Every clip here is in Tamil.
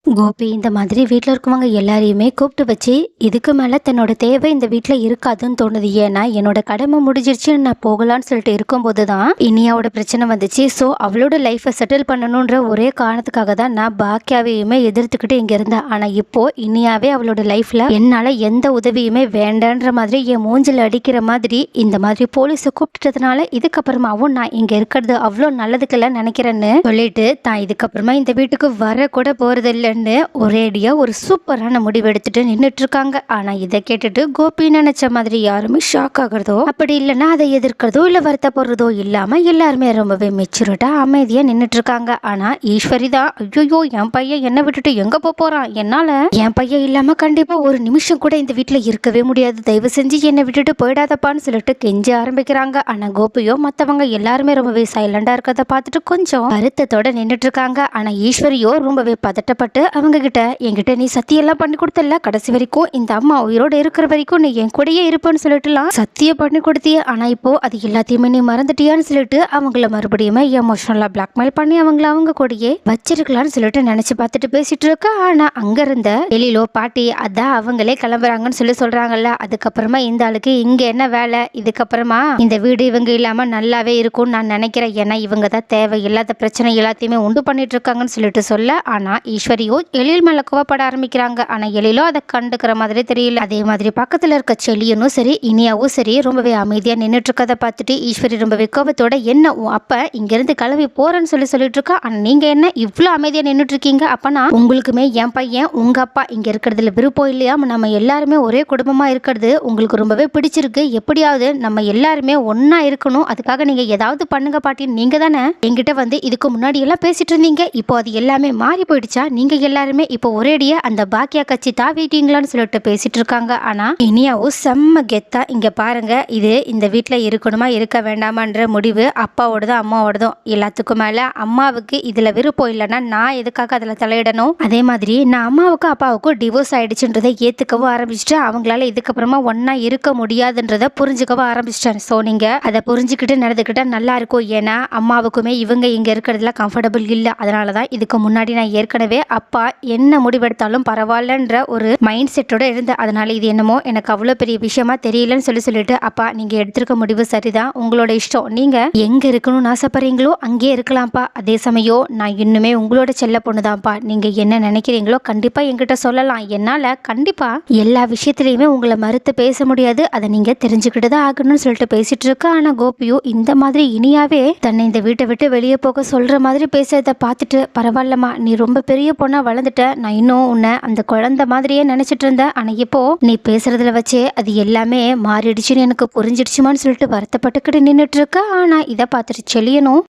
கோபி இந்த மாதிரி வீட்டில் இருக்கவங்க எல்லாரையுமே கூப்பிட்டு வச்சு இதுக்கு மேலே தன்னோட தேவை இந்த வீட்டில் இருக்காதுன்னு தோணுது. ஏன்னா என்னோட கடமை முடிஞ்சிருச்சு, நான் போகலான்னு சொல்லிட்டு இருக்கும்போது தான் இனியாவோட பிரச்சனை வந்துச்சு. ஸோ அவளோட லைஃப்பை செட்டில் பண்ணணுன்ற ஒரே காரணத்துக்காக தான் நான் பாக்கியாவையுமே எதிர்த்துக்கிட்டு இங்கே இருந்தேன். ஆனால் இப்போ இனியாவே அவளோட லைஃப்பில் என்னால் எந்த உதவியுமே வேண்டான்ற மாதிரி என் மூஞ்சில் அடிக்கிற மாதிரி இந்த மாதிரி போலீஸை கூப்பிட்டுட்டதுனால இதுக்கப்புறமாவும் நான் இங்கே இருக்கிறது அவ்வளோ நல்லதுக்குல நினைக்கிறேன்னு சொல்லிட்டு தான் இதுக்கப்புறமா இந்த வீட்டுக்கு வர கூட போகிறதில்ல ஒரேடியா ஒரு சூப்பரான முடிவு எடுத்துட்டு நின்றுட்டு இருக்காங்க. ஆனா இதை கேட்டுட்டு கோபி நினைச்ச மாதிரி யாருமே ஷாக் ஆகுறதோ அப்படி இல்லைன்னா அதை எதிர்க்கிறதோ இல்ல வருத்தப்படுறதோ இல்லாம எல்லாருமே ரொம்பவே மெச்சூர்டா அமைதியா நின்றுட்டு இருக்காங்க. ஆனா ஈஸ்வரி தான் ஐயோ என் பையன் என்னை விட்டுட்டு எங்க போறான், என்னால என் பையன் இல்லாம கண்டிப்பா ஒரு நிமிஷம் கூட இந்த வீட்டுல இருக்கவே முடியாது, தயவு செஞ்சு என்னை விட்டுட்டு போயிடாதப்பான்னு சொல்லிட்டு கெஞ்ச ஆரம்பிக்கிறாங்க. ஆனா கோபியோ மத்தவங்க எல்லாருமே ரொம்பவே சைலண்டா இருக்கிறத பார்த்துட்டு கொஞ்சம் வருத்தத்தோட நின்றுட்டு இருக்காங்க. ஆனா ஈஸ்வரியோ ரொம்பவே பதட்டப்பட்டு அவங்க கிட்ட என்கிட்ட நீ சத்தியெல்லாம் பண்ணி கொடுத்தல, கடைசி வரைக்கும் இந்த அம்மா உயிரோட இருக்கிற வரைக்கும் நீ என் கூடயே இருப்பேன்னு சொல்லிட்டுலாம் சத்தியம் பண்ணி கொடுத்திய, ஆனா இப்போ அது எல்லாத்தையுமே நீ மறந்துட்டியான்னு சொல்லிட்டு அவங்கள மறுபடியுமே எமோஷனலா பிளாக்மெயில் பண்ணி அவங்கள அவங்க கூடயே வச்சிருக்கலாம்னு சொல்லிட்டு நினைச்சு பார்த்துட்டு பேசிட்டு இருக்க. ஆனா அங்க இருந்த எழிலோ பாட்டி அதான் அவங்களே கிளம்புறாங்கன்னு சொல்லி சொல்றாங்கல்ல. அதுக்கப்புறமா இந்த ஆளுக்கு இங்க என்ன வேலை, இதுக்கப்புறமா இந்த வீடு இவங்க இல்லாம நல்லாவே இருக்கும்னு நான் நினைக்கிறேன், ஏன்னா இவங்க தான் தேவையில்லாத பிரச்சனை எல்லாத்தையுமே உண்டு பண்ணிட்டு இருக்காங்கன்னு சொல்லிட்டு சொல்ல. ஆனா ஈஸ்வரியோ எழில் மேல கோவப்பட ஆரம்பிக்கிறாங்க. ஆனா எழிலோ அதை கண்டுக்கிற மாதிரி தெரியல. அதே மாதிரி பக்கத்துல இருக்க செல்லியனும் சரி இனியாவும் சரி ரொம்பவே அமைதியா நின்றுட்டு இருக்கதை பார்த்துட்டு ஈஸ்வரி ரொம்பவே கோபத்தோட என்ன உன் அப்ப இங்க இருந்து கிளம்பி போறேன்னு சொல்லிட்டு இருக்கா, ஆனா நீங்க என்ன இவ்வளவு அமைதியா நின்றுட்டு இருக்கீங்க, அப்பனா உங்களுக்குமே என் பையன் உங்க அப்பா இங்க இருக்கிறதுல விருப்பம் இல்லையா, நம்ம எல்லாருமே ஒரே குடும்பமா இருக்கிறது உங்களுக்கு ரொம்பவே பிடிச்சிருக்கு, எப்படியாவது நம்ம எல்லாருமே ஒன்னா இருக்கணும், அதுக்காக நீங்க ஏதாவது பண்ணுங்க பாட்டின்னு நீங்க தானே என்கிட்ட வந்து இதுக்கு முன்னாடி எல்லாம் பேசிட்டு இருந்தீங்க, இப்போ அது எல்லாமே மாறி போயிடுச்சா, நீங்க எல்லாருமே இப்போ ஒரேடியா அந்த பாக்கியா கட்சி தாவிட்டீங்களான்னு சொல்லிட்டு பேசிட்டு இருக்காங்க. ஆனா இனியாவும் செம்ம கெத்தா இங்க பாருங்க, இது இந்த வீட்டுல இருக்கணுமா இருக்க வேண்டாமான்ற முடிவு அப்பாவோடதும் அம்மாவோடதும், எல்லாத்துக்கும் மேல அம்மாவுக்கு இதுல விருப்பம் இல்லைன்னா நான் எதுக்காக அதுல தலையிடணும், அதே மாதிரி நான் அம்மாவுக்கும் அப்பாவுக்கும் டிவோர்ஸ் ஆயிடுச்சுன்றதை ஏத்துக்கவும் ஆரம்பிச்சுட்டு அவங்களால இதுக்கப்புறமா ஒன்னா இருக்க முடியாதுன்றத புரிஞ்சுக்கவும் ஆரம்பிச்சிட்டேன். ஸோ நீங்க அதை புரிஞ்சுக்கிட்டு நடந்துக்கிட்டா நல்லா இருக்கும், ஏன்னா அம்மாவுக்குமே இவங்க இங்க இருக்கிறதுல கம்ஃபர்டபுள் இல்லை, அதனாலதான் இதுக்கு முன்னாடி நான் ஏற்கனவே அப்பா என்ன முடிவெடுத்தாலும் பரவாயில்லன்ற ஒரு மைண்ட் செட்டோட இருந்த, அதனால இது என்னமோ எனக்கு அவ்வளோ பெரிய விஷயமா தெரியலன்னு சொல்லிட்டு அப்பா நீங்க எடுத்திருக்க முடிவு சரிதான், உங்களோட இஷ்டம், நீங்க எங்க இருக்கணும்னு ஆசைப்படுறீங்களோ அங்கேயே இருக்கலாம்ப்பா, அதே சமயம் நான் இன்னுமே உங்களோட செல்ல பொண்ணுதான்ப்பா, நீங்க என்ன நினைக்கிறீங்களோ கண்டிப்பா என்கிட்ட சொல்லலாம், என்னால கண்டிப்பா எல்லா விஷயத்திலையுமே உங்களை மறுத்து பேச முடியாது, அதை நீங்க தெரிஞ்சுக்கிட்டு தான் ஆகணும்னு சொல்லிட்டு பேசிட்டு இருக்க. ஆனா கோபியோ இந்த மாதிரி இனியாவே தன்னை இந்த வீட்டை விட்டு வெளியே போக சொல்ற மாதிரி பேசுறத பார்த்துட்டு பரவாயில்லம்மா நீ ரொம்ப பெரிய பொண்ணா வளர்ந்துட்ட, நான் இன்னும் உன்னை அந்த குழந்தை மாதிரியே நினைச்சிட்டு இருந்தேன், ஆனா இப்போ நீ பேசுறதுல வச்சே அது எல்லாமே மாறிடுச்சுன்னு எனக்கு புரிஞ்சிடுச்சுமான்னு சொல்லிட்டு வருத்தப்பட்டுக்கிட்டு நின்றுட்டு இருக்க. ஆனா இதை பார்த்துட்டு செல்லியனும்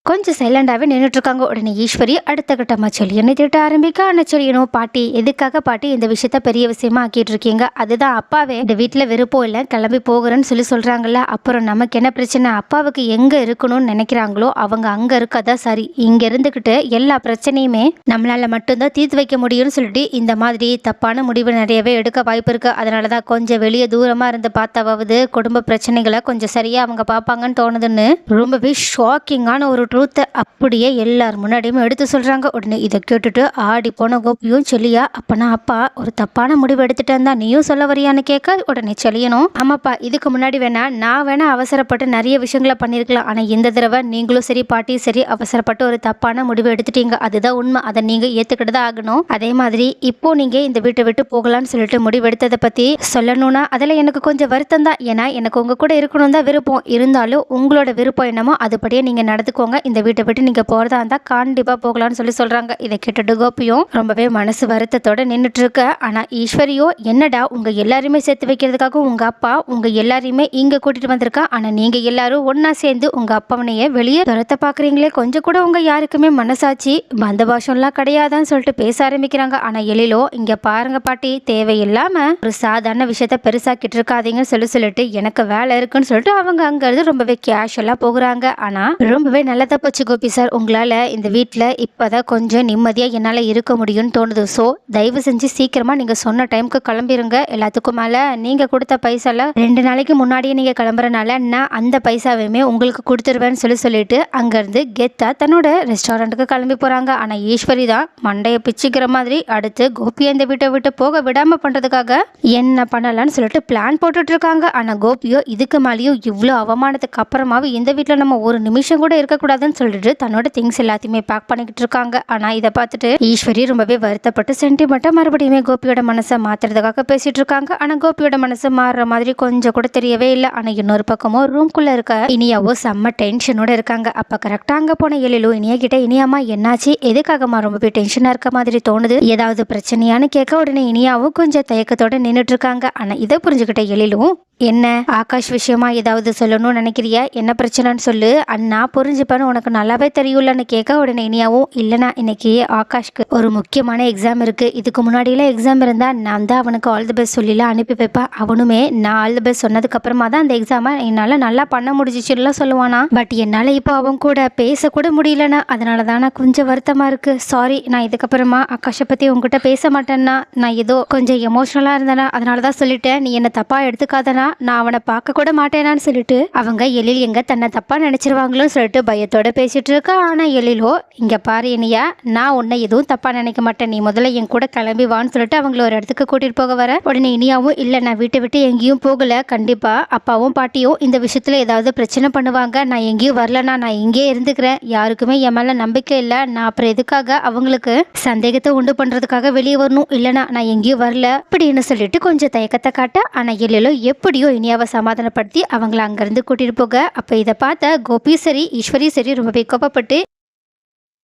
கொஞ்சம் சைலண்டாகவே நின்றுட்டு இருக்காங்க. உடனே ஈஸ்வரி அடுத்த கட்டமாக செல்லியனை திட்ட ஆரம்பிக்க. ஆனால் செல்லியனோ பாட்டி எதுக்காக பாட்டி இந்த விஷயத்த பெரிய விஷயமா ஆக்கிட்டு இருக்கீங்க, அதுதான் அப்பாவே இந்த வீட்டில் விருப்பம் இல்லை கிளம்பி போகிறேன்னு சொல்கிறாங்கல்ல, அப்புறம் நமக்கு என்ன பிரச்சனை, அப்பாவுக்கு எங்கே இருக்கணும்னு நினைக்கிறாங்களோ அவங்க அங்கே இருக்கதா சரி, இங்கே இருந்துக்கிட்டு எல்லா பிரச்சனையுமே நம்மளால மட்டும்தான் தீர்த்து வைக்க முடியும்னு சொல்லிட்டு இந்த மாதிரி தப்பான முடிவு நிறையவே எடுக்க வாய்ப்பு இருக்குது, அதனால தான் கொஞ்சம் வெளியே தூரமாக இருந்து பார்த்தாவது குடும்ப பிரச்சனைகளை கொஞ்சம் சரியாக அவங்க பார்ப்பாங்கன்னு தோணுதுன்னு ரொம்பவே ஷாக்கிங்கான ஒரு ட்ரூத்தை அப்படியே எல்லார் முன்னாடியுமே எடுத்து சொல்றாங்க. உடனே இதை கேட்டுட்டு ஆடி போன கோபியும் செல்லியா அப்பனா அப்பா ஒரு தப்பான முடிவு எடுத்துட்டேன் தான் நீயும் சொல்ல வரியான்னு கேட்க. உடனே செல்லியனும் ஆமாப்பா இதுக்கு முன்னாடி நான் வேணா அவசரப்பட்டு நிறைய விஷயங்களை பண்ணியிருக்கலாம், ஆனா இந்த தடவை நீங்களும் சரி பாட்டியும் சரி அவசரப்பட்டு ஒரு தப்பான முடிவு எடுத்துட்டீங்க, அதுதான் உண்மை, அதை நீங்க ஏத்துக்கிட்டு தான் ஆகணும், அதே மாதிரி இப்போ நீங்க இந்த வீட்டை விட்டு போகலான்னு சொல்லிட்டு முடிவு எடுத்ததை பத்தி சொல்லணும்னா அதில் எனக்கு கொஞ்சம் வருத்தம் தான், ஏன்னா எனக்கு உங்க கூட இருக்கணும் தான் விருப்பம், இருந்தாலும் உங்களோட விருப்பம் என்னமோ அதுபடியே நீங்க நடந்துக்கோங்க, இந்த வீட்டை விட்டு நீங்க போறதா இருந்தா கண்டிப்பா போகலாம்னு சொல்றாங்க. இதை கேட்டுட்டு கோபியும் ரொம்பவே மனசு வருத்தத்தோட நின்றுட்டு இருக்க. ஆனா ஈஸ்வரியோ என்னடா உங்க எல்லாருமே சேர்த்து வைக்கிறதுக்காக உங்க அப்பா உங்க எல்லாரையுமே இங்க கூட்டிட்டு வந்திருக்கா, ஆனா நீங்க எல்லாரும் ஒன்னா சேர்ந்து உங்க அப்பவனைய வெளியே துரத்த பாக்குறீங்களே, கொஞ்சம் கூட உங்க யாருக்குமே மனசாட்சி பந்த பாஷம்லாம் கிடையாதான்னு சொல்லிட்டு பேச ஆரம்பிக்கிறாங்க. ஆனா எழிலோ இங்க பாருங்க பாட்டி தேவையில்லாம ஒரு சாதாரண விஷயத்த பெருசாக்கிட்டு இருக்காதீங்கன்னு சொல்லிட்டு எனக்கு வேலை இருக்குன்னு சொல்லிட்டு அவங்க அங்க இருந்து ரொம்பவே கேஷுவலா போகிறாங்க. ஆனா ரொம்பவே நல்ல நல்லதா போச்சு கோபி சார். உங்களால இந்த வீட்ல இப்பதான் கொஞ்சம் நிம்மதியா என்னால இருக்க முடியும்னு தோணுது. ஸோ தயவு செஞ்சு சீக்கிரமா நீங்க சொன்ன டைம்க்கு கிளம்பிருங்க. எல்லாத்துக்கும் மேல நீங்க கொடுத்த பைசால 2 நாளைக்கு முன்னாடியே நீங்க கிளம்புறனால நான் அந்த பைசாவையுமே உங்களுக்கு கொடுத்துருவேன்னு சொல்லிட்டு அங்கிருந்து கெத்தா தன்னோட ரெஸ்டாரண்ட்டுக்கு கிளம்பி போறாங்க. ஆனா ஈஸ்வரி தான் மண்டைய பிச்சுக்கிற மாதிரி அடுத்து கோபியை இந்த வீட்டை விட்டு போக விடாம பண்றதுக்காக என்ன பண்ணலாம்னு சொல்லிட்டு பிளான் போட்டுட்டு இருக்காங்க. ஆனா கோபியோ இதுக்கு மேலேயும் இவ்வளோ அவமானத்துக்கு அப்புறமாவும் இந்த வீட்டில் நம்ம ஒரு நிமிஷம் கூட இருக்கக்கூடாதுன்னு சொல்லிட்டு தன்னோட திங்ஸ் எல்லாத்தையுமே பேக் பண்ணிக்கிட்டு இருக்காங்க. ஆனா இதை பார்த்துட்டு ஈஸ்வரி ரொம்பவே வருத்தப்பட்டு சென்டிமெண்ட்டா மறுபடியுமே கோபியோட மனசை மாத்துறதுக்காக பேசிட்டு இருக்காங்க. ஆனா கோபியோட மனசு மாறுற மாதிரி கொஞ்சம் கூட தெரியவே இல்லை. ஆனா இன்னொரு பக்கமும் ரூம்குள்ள இருக்க இனியாவோ செம்ம டென்ஷனோட இருக்காங்க. அப்ப கரெக்டா அங்க போன எழிலோ இனியா கிட்ட, இனியாமா என்னாச்சு, எதுக்காகமா ரொம்பவே டென்ஷனா இருக்க மாதிரி தோணுது, ஏதாவது பிரச்சனையான்னு கேட்க உடனே இனியாவும் கொஞ்சம் தயக்கத்தோட நின்றுட்டு இருக்காங்க. ஆனா இதை புரிஞ்சுக்கிட்ட எழிலும், என்ன ஆகாஷ் விஷயமா ஏதாவது சொல்லணும்னு நினைக்கிறியா, என்ன பிரச்சனைன்னு சொல்லு, அண்ணா புரிஞ்சுப்பான்னு உனக்கு நல்லாவே தெரியும்லன்னு கேட்க உடனே இனியாவும், இல்லைனா இன்னைக்கு ஆகாஷ்க்கு ஒரு முக்கியமான எக்ஸாம் இருக்கு, இதுக்கு முன்னாடியெல்லாம் எக்ஸாம் இருந்தா நான் தான் அவனுக்கு ஆல் தி பெஸ்ட் சொல்லிலாம் அனுப்பி வைப்பேன், அவனுமே நான் ஆல் தி பெஸ்ட் சொன்னதுக்கு அப்புறமா தான் அந்த எக்ஸாமை என்னால் நல்லா பண்ண முடிஞ்சிச்சுலாம் சொல்லுவானா. பட் என்னால் இப்போ அவன் கூட பேசக்கூட முடியலண்ணா, அதனால தான் நான் கொஞ்சம் வருத்தமாக இருக்கு, சாரி, நான் இதுக்கப்புறமா ஆகாஷை பற்றி உங்ககிட்ட பேச மாட்டேன்னா, நான் ஏதோ கொஞ்சம் எமோஷ்னலாக இருந்தேனா, அதனால தான் சொல்லிட்டேன், நீ என்னை தப்பாக எடுத்துக்காதனா, நான் அவனை பார்க்க கூட மாட்டேனான்னு சொல்லிட்டு அவங்க எழில் எங்க தன்னை தப்பா நினைச்சிருவாங்களோன்னு சொல்லிட்டு பயத்தோட பேசிட்டு இருக்கா. ஆனா எழிலோ, இங்க பாரு இனியா, நான் உன்னை எதுவும் தப்பா நினைக்க மாட்டேன், நீ முதல்ல என் கூட கிளம்பி வான்னு சொல்லிட்டு அவங்கள ஒரு இடத்துக்கு கூட்டிட்டு போக வர உடனே இனியாவும், இல்ல நான் வீட்டை விட்டு எங்கேயும் போகல, கண்டிப்பா அப்பாவும் பாட்டியும் இந்த விஷயத்துல ஏதாவது பிரச்சனை பண்ணுவாங்க, நான் எங்கேயும் வரலனா, நான் இங்கே இருந்துக்கிறேன், யாருக்குமே என் மேல நம்பிக்கை இல்லை, நான் அப்புறம் எதுக்காக அவங்களுக்கு சந்தேகத்தை உண்டு பண்றதுக்காக வெளியே வரணும், இல்லைனா நான் எங்கேயும் வரல அப்படின்னு சொல்லிட்டு கொஞ்சம் தயக்கத்தை காட்ட. ஆனா எழிலோ எப்படியோ இனியாவை சமாதானப்படுத்தி அவங்கள அங்கிருந்து கூட்டிட்டு போக, அப்ப இதை பார்த்த கோபி சரி ஈஸ்வரி சரி ரொம்பவே கோபப்பட்டு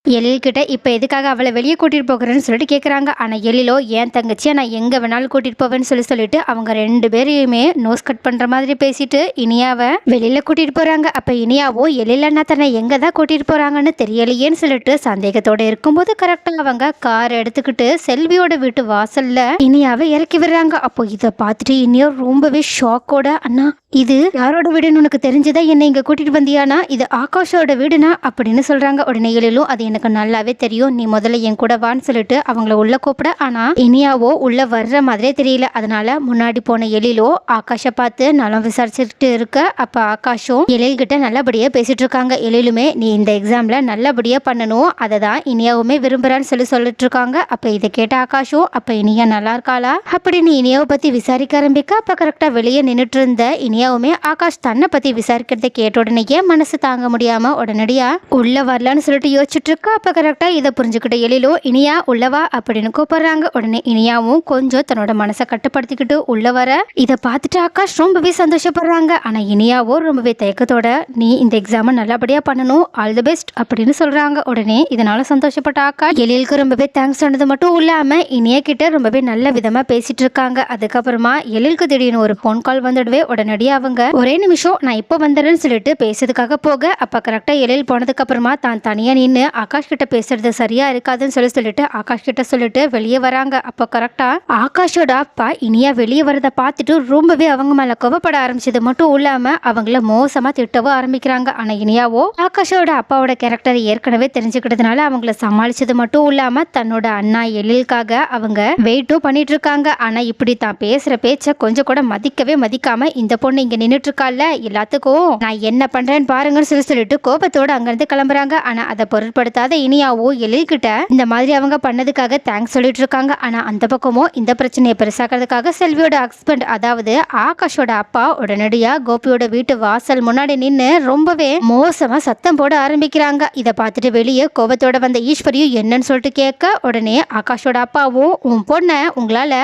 எழில்கிட்ட, இப்போ எதுக்காக அவளை வெளியே கூட்டிகிட்டு போகிறேன்னு சொல்லிட்டு கேட்குறாங்க. ஆனால் எழிலோ, என் தங்கச்சியை நான் எங்கே வேணாலும் கூட்டிகிட்டு போவேன்னு சொல்லிட்டு அவங்க 2 பேரையுமே நோஸ் கட் பண்ணுற மாதிரி பேசிட்டு இனியாவை வெளியில் கூட்டிகிட்டு போகிறாங்க. அப்போ இனியாவோ எழிலன்னா தன்னை எங்கே தான் கூட்டிகிட்டு போகிறாங்கன்னு தெரியலையேன்னு சொல்லிட்டு சந்தேகத்தோடு இருக்கும்போது கரெக்டாக அவங்க கார் எடுத்துக்கிட்டு செல்வியோட வீட்டு வாசலில் இனியாவை இறக்கி விடுறாங்க. அப்போ இதை பார்த்துட்டு இனியா ரொம்பவே ஷாக்கோட, அண்ணா இது யாரோட வீடுன்னு உனக்கு தெரிஞ்சதா, என்னை இங்கே கூட்டிகிட்டு வந்தியானா, இது ஆகாஷோட வீடுனா அப்படின்னு சொல்கிறாங்க. உடனே எழிலும், அது எனக்கு நல்லாவே தெரியும், நீ முதல்ல என் கூட வான்னு சொல்லிட்டு அவங்கள உள்ள கூப்பிட. ஆனா இனியாவோ உள்ள வர்ற மாதிரியே தெரியல. அதனால முன்னாடி போன எழிலோ ஆகாஷை பார்த்து நலம் விசாரிச்சுட்டு இருக்க. அப்ப ஆகாஷும் எழில் கிட்ட நல்லபடியா பேசிட்டு இருக்காங்க. எழிலுமே, நீ இந்த எக்ஸாம்ல நல்லபடியா பண்ணணும், அதை தான் இனியாவுமே விரும்புறான்னு சொல்லிட்டு இருக்காங்க. அப்ப இதை கேட்ட ஆகாஷும், அப்ப இனியா நல்லா இருக்காளா அப்படின்னு இனியாவை பத்தி விசாரிக்க ஆரம்பிக்க. அப்ப கரெக்டா வெளியே நின்றுட்டு இருந்த இனியாவுமே ஆகாஷ் தன்னை பத்தி விசாரிக்கிறத கேட்ட உடனேயே மனசு தாங்க முடியாம உடனடியா உள்ள வரலான்னு சொல்லிட்டு யோசிச்சுட்டு இருக்கா. அப்ப கரெக்டா இதை புரிஞ்சுக்கிட்ட எழிலோ, இனியா உள்ளவா அப்படின்னு கூப்பிடுறாங்க. உடனே இனியாவும் கொஞ்சம் தன்னோட மனசை கட்டுப்படுத்திக்கிட்டு உள்ள வர இதை பார்த்துட்டு ஆகாஷ் ரொம்பவே சந்தோஷப்படுறாங்க. ஆனா இனியாவோ ரொம்பவே தயக்கத்தோட, நீ இந்த எக்ஸாமை நல்லபடியா பண்ணணும், ஆல் தி பெஸ்ட் அப்படின்னு சொல்றாங்க. உடனே இதனால சந்தோஷப்பட்ட ஆகாஷ் எழிலுக்கு ரொம்பவே தேங்க்ஸ் சொன்னது மட்டும் இல்லாம இனியா கிட்ட ரொம்பவே நல்ல விதமா பேசிட்டு இருக்காங்க. அதுக்கப்புறமா எழிலுக்கு திடீர்னு ஒரு போன் கால் வந்துடுவே. உடனடியாக அவங்க, ஒரே நிமிஷம் நான் இப்போ வந்துடுறேன்னு சொல்லிட்டு பேசுறதுக்காக போக, அப்ப கரெக்டா எழில் போனதுக்கு அப்புறமா தான் தனியா நின்று ஆகாஷ் கிட்ட பேசுறது சரியா இருக்காதுன்னு சொல்லிட்டு ஆகாஷ் கிட்ட சொல்லிட்டு வெளியே வராங்க. அப்போ கரெக்டா ஆகாஷோட அப்பா இனியா வெளியே வரதை பார்த்துட்டு ரொம்பவே அவங்க மேல கோபப்பட ஆரம்பிச்சது மட்டும் இல்லாம அவங்கள மோசமா திட்டவும் ஆரம்பிக்கிறாங்க. ஆனா இனியாவோ ஆகாஷோட அப்பாவோட கேரக்டர் ஏற்கனவே தெரிஞ்சுக்கிட்டதுனால அவங்கள சமாளிச்சது மட்டும் இல்லாம தன்னோட அண்ணா எழிலுக்காக அவங்க வெயிட்டும் பண்ணிட்டு இருக்காங்க. ஆனா இப்படி தான் பேசுற பேச்ச கொஞ்சம் கூட மதிக்கவே மதிக்காம இந்த பொண்ணு இங்க நின்றுட்டு இருக்கால, எல்லாத்துக்கும் நான் என்ன பண்றேன்னு பாருங்கன்னு சொல்லிட்டு கோபத்தோட அங்கிருந்து கிளம்புறாங்க. ஆனா அதை பொருட்படுத்தாத இனியாவோ எழில் கிட்ட இந்த மாதிரி அவங்க பண்ணதுக்காக தேங்க்ஸ் சொல்லிட்டு இருக்காங்க. ஆனா அந்த பக்கமும் இந்த பிரச்சனையை பெருசாக்கிறதுக்காக செல்வியோட ஹஸ்பண்ட், அதாவது ஆகாஷோட அப்பா உடனடியா கோபியோட வீட்டு வாசல் முன்னாடி நின்று ரொம்பவே மோசமா சத்தம் போட ஆரம்பிக்கிறாங்க. இதை பார்த்துட்டு வெளியே கோபத்தோட வந்த ஈஸ்வரியும் என்னன்னு சொல்லிட்டு கேட்க, உடனே ஆகாஷோட அப்பாவும், உன் பொண்ண உங்களால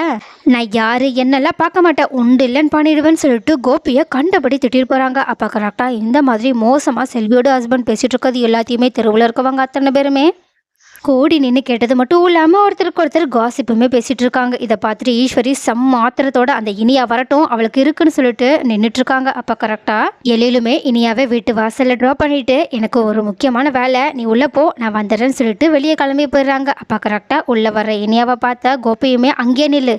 நான் யாரு என்னெல்லாம் பார்க்க மாட்டேன், உண்டு இல்லைன்னு பண்ணிடுவேன்னு சொல்லிட்டு கோபியை கண்டபடி திட்டிட்டு போறாங்க. அப்ப கரெக்டா இந்த மாதிரி மோசமா செல்வியோட ஹஸ்பண்ட் பேசிட்டு இருக்கிறது எல்லாத்தையுமே தெருவில் இருக்கவங்க அத்தனை பேருமே கோடி நின்று கேட்டது மட்டும் இல்லாமல் ஒருத்தருக்கு ஒருத்தர் காசிப்புமே பேசிட்டு இருக்காங்க. இதை பார்த்துட்டு ஈஸ்வரி செம்ம ஆத்திரத்தோட அந்த இனியா வரட்டும் அவளுக்கு இருக்குன்னு சொல்லிட்டு நின்றுட்டு இருக்காங்க. அப்போ கரெக்டாக எழிலுமே இனியாவே வீட்டு வாசலில் ட்ராப் பண்ணிட்டு, எனக்கு ஒரு முக்கியமான வேலை, நீ உள்ள போ, நான் வந்துடுறேன்னு சொல்லிட்டு வெளியே கிளம்பி போயிடுறாங்க. அப்போ கரெக்டாக உள்ள வர்ற இனியாவை பார்த்தா கோபியுமே அங்கேயே நில்லு,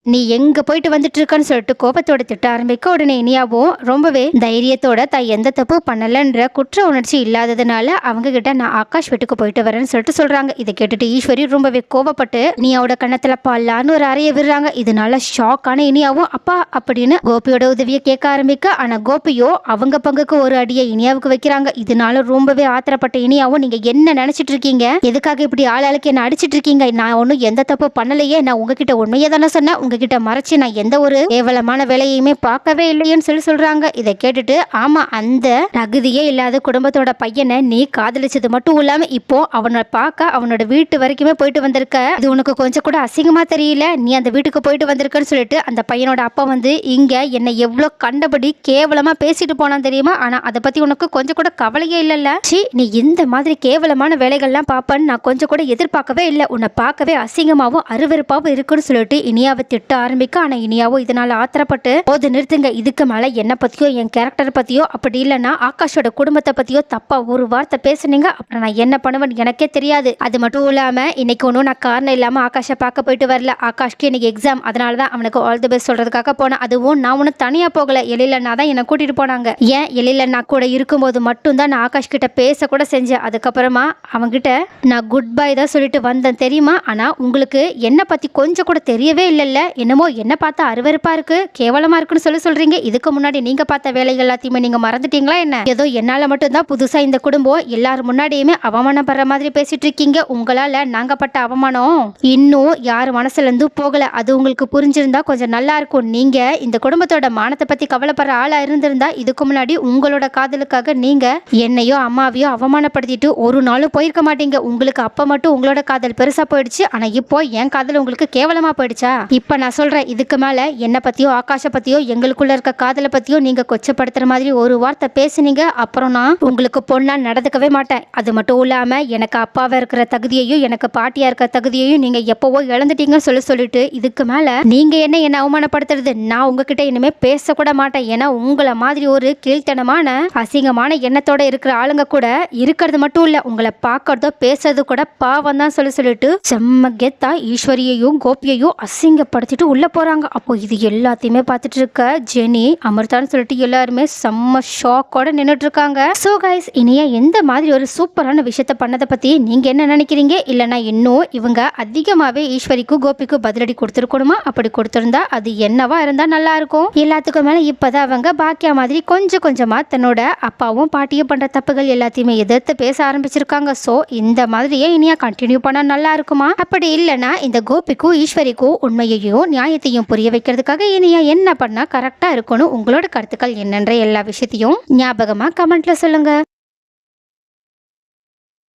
நீ எங்க போயிட்டு வந்துட்டு இருக்கன்னு சொல்லிட்டு கோபத்தோட திட்ட ஆரம்பிக்க உடனே இனியாவும் ரொம்பவே தைரியத்தோட தான் எந்த தப்பு பண்ணலன்ற குற்ற உணர்ச்சி இல்லாததுனால அவங்க கிட்ட நான் ஆகாஷ் வீட்டுக்கு போயிட்டு வரேன்னு சொல்லிட்டு சொல்றாங்க. இதை கேட்டுட்டு ஈஸ்வரி ரொம்பவே கோபப்பட்டு இனியாவோட கண்ணத்துல பல்லான்னு ஒரு அறைய விடுறாங்க. இதனால ஷாக்கான இனியாவும் அப்பா அப்படின்னு கோபியோட உதவியை கேட்க ஆரம்பிக்க, ஆனா கோபியோ அவங்க பங்குக்கு ஒரு அடியை இனியாவுக்கு வைக்கிறாங்க. இதனால ரொம்பவே ஆத்திரப்பட்ட இனியாவும் நீங்க என்ன நினைச்சிட்டு இருக்கீங்க, எதுக்காக இப்படி ஆளாளுக்கு என்ன அடிச்சிட்டு இருக்கீங்க, நான் ஒன்னும் எந்த தப்பு பண்ணலையே, நான் உங்ககிட்ட உண்மையை தானே சொன்னேன், உங்ககிட்ட மறைச்சு நான் எந்த ஒரு கேவலமான வேலையுமே பார்க்கவே இல்லையேன்னு சொல்றாங்க. இதை கேட்டுட்டு ஆமா அந்த தகுதியே இல்லாத குடும்பத்தோட பையனை நீ காதலிச்சது மட்டும் இல்லாம இப்போ அவனை பார்க்க அவனோட வீட்டு வரைக்குமே போயிட்டு வந்திருக்க, இது உனக்கு கொஞ்சம் கூட அசிங்கமா தெரியல, நீ அந்த வீட்டுக்கு போயிட்டு வந்திருக்கன்னு சொல்லிட்டு அந்த பையனோட அப்பா வந்து இங்க என்னை எவ்வளவு கண்டபடி கேவலமா பேசிட்டு போனான் தெரியுமா, ஆனா அதை பத்தி உனக்கு கொஞ்சம் கூட கவலையே இல்லல்ல, நீ இந்த மாதிரி கேவலமான வேலைகள்லாம் பாப்பன்னு நான் கொஞ்சம் கூட எதிர்பார்க்கவே இல்லை, உன்னை பார்க்கவே அசிங்கமாவும் அருவருப்பாவும் இருக்குன்னு சொல்லிட்டு இனியாவை திட்ட ஆரம்பிக்க, ஆனா இனியாவோ இதனால ஆத்திரப்பட்டு போது நிறுத்துங்க, இதுக்கு மேல என்னை பத்தியோ என் கேரக்டர் பத்தியோ அப்படி இல்லைன்னா ஆகாஷோட குடும்பத்தை பத்தியோ தப்பா ஒரு வார்த்தை பேசுனீங்க அப்புறம் நான் என்ன பண்ணுவேன்னு எனக்கே தெரியாது, அது மட்டும் இல்லாம இன்னைக்கு ஒன்றும் நான் காரணம் இல்லாம ஆகாஷை பார்க்க போயிட்டு வரல, ஆகாஷ்க்கு இன்னைக்கு எக்ஸாம், அதனாலதான் அவனுக்கு ஆல் தி பெஸ்ட் சொல்றதுக்காக போனேன், அதுவும் நான் ஒன்னும் தனியா போகல, எழிலண்ணா தான் என்னை கூட்டிட்டு போனாங்க, ஏன் எழிலண்ணா கூட இருக்கும்போது மட்டும்தான் நான் ஆகாஷ் கிட்ட பேச கூட செஞ்சேன், அதுக்கப்புறமா அவங்கிட்ட நான் குட் பை தான் சொல்லிட்டு வந்தேன் தெரியுமா, ஆனா உங்களுக்கு என்ன பத்தி கொஞ்சம் கூட தெரியவே இல்லைல்ல, என்னமோ என்ன பார்த்தா அருவருப்பா இருக்கு கேவலமா இருக்குன்னு சொல்றீங்க, இதுக்கு முன்னாடி நீங்க பார்த்த வேலைகள் எல்லாத்தையுமே நீங்க மறந்துட்டீங்களா என்ன, ஏதோ என்னால மட்டும்தான் புதுசா இந்த குடும்பம் எல்லாரும் முன்னாடியுமே அவமானப்படுற மாதிரி பேசிட்டு இருக்கீங்க, உங்களால நாங்க பட்ட அவமானம் இன்னும் யார் மனசுல இருந்து போகல, அது உங்களுக்கு புரிஞ்சிருந்தா கொஞ்சம் நல்லா இருக்கும், நீங்க இந்த குடும்பத்தோட மானத்தை பத்தி கவலைப்படுற ஆளா இருந்திருந்தா இதுக்கு முன்னாடி உங்களோட காதலுக்காக நீங்க என்னையோ அம்மாவையோ அவமானப்படுத்திட்டு ஒரு நாளும் போயிருக்க மாட்டீங்க, உங்களுக்கு அப்ப மட்டும் உங்களோட காதல் பெருசா போயிடுச்சு, ஆனா இப்போ என் காதல் உங்களுக்கு கேவலமா போயிடுச்சா, இப்ப நான் சொல்றேன் இதுக்கு மேல என்ன பத்தியோ ஆகாஷ பத்தியோ எங்களுக்குள்ள இருக்க காதலை பத்தியோ நீங்க கொச்சப்படுத்துற மாதிரி ஒரு வார்த்தை பேசுனீங்க அப்புறம் நான் உங்களுக்கு பொண்ணா நடந்துக்கவே மாட்டேன், அது மட்டும் இல்லாம எனக்கு அப்பாவா இருக்கிற தகுதியையும் எனக்கு பாட்டியா இருக்கிற தகுதியையும் நீங்க எப்பவோ இழந்துட்டீங்கன்னு சொல்லிட்டு இதுக்கு மேல நீங்க என்ன அவமானப்படுத்துறது, நான் உங்ககிட்ட இனிமே பேசக்கூட மாட்டேன், ஏன்னா உங்களை மாதிரி ஒரு கீழ்த்தனமான அசிங்கமான எண்ணத்தோட இருக்கிற ஆளுங்க கூட இருக்கிறது மட்டும் இல்ல உங்களை பார்க்கறதோ பேசுறது கூட பாவம் தான் சொல்லிட்டு செம்ம கெத்தா ஈஸ்வரியையும் கோபியையும் அசிங்கப்படுத்திட்டு உள்ள போறாங்க. அப்போ இது எல்லாத்தையுமே பார்த்துட்டு இருக்க ஜெனி அமிர்தான்னு சொல்லிட்டு எல்லாருமே செம்ம ஷாக்கோட நின்றுட்டு இருக்காங்க. சோ கைஸ் இனியா எந்த மாதிரி ஒரு சூப்பரான விஷயத்த பண்ணதை பத்தி நீங்க என்ன நினைக்கிறீங்க, இல்லைன்னா இன்னும் இவங்க அதிகமாவே ஈஸ்வரிக்கும் கோபிக்கும் பதிலடி கொடுத்துருக்கணுமா, அப்படி கொடுத்திருந்தா அது என்னவா இருந்தா நல்லா இருக்கும், எல்லாத்துக்கும் மேல இப்பதான் அவங்க பாக்கியா மாதிரி கொஞ்சம் கொஞ்சமா தன்னோட அப்பாவும் பாட்டியும் பண்ற தப்புகள் எல்லாத்தையுமே எதிர்த்து பேச ஆரம்பிச்சிருக்காங்க. சோ இந்த மாதிரியே இனியா கண்டினியூ பண்ணா நல்லா இருக்குமா, அப்படி இல்லைன்னா இந்த கோபிக்கும் ஈஸ்வரிக்கும் உண்மையையும் நியாயத்தையும் புரிய வைக்கிறதுக்காக இனியா என்ன பண்ணா கரெக்டா இருக்கணும், உங்களோட கருத்துக்கள் என்னன்ற எல்லா விஷயத்தையும் ஞாபகமா கமெண்ட்ல சொல்லுங்க.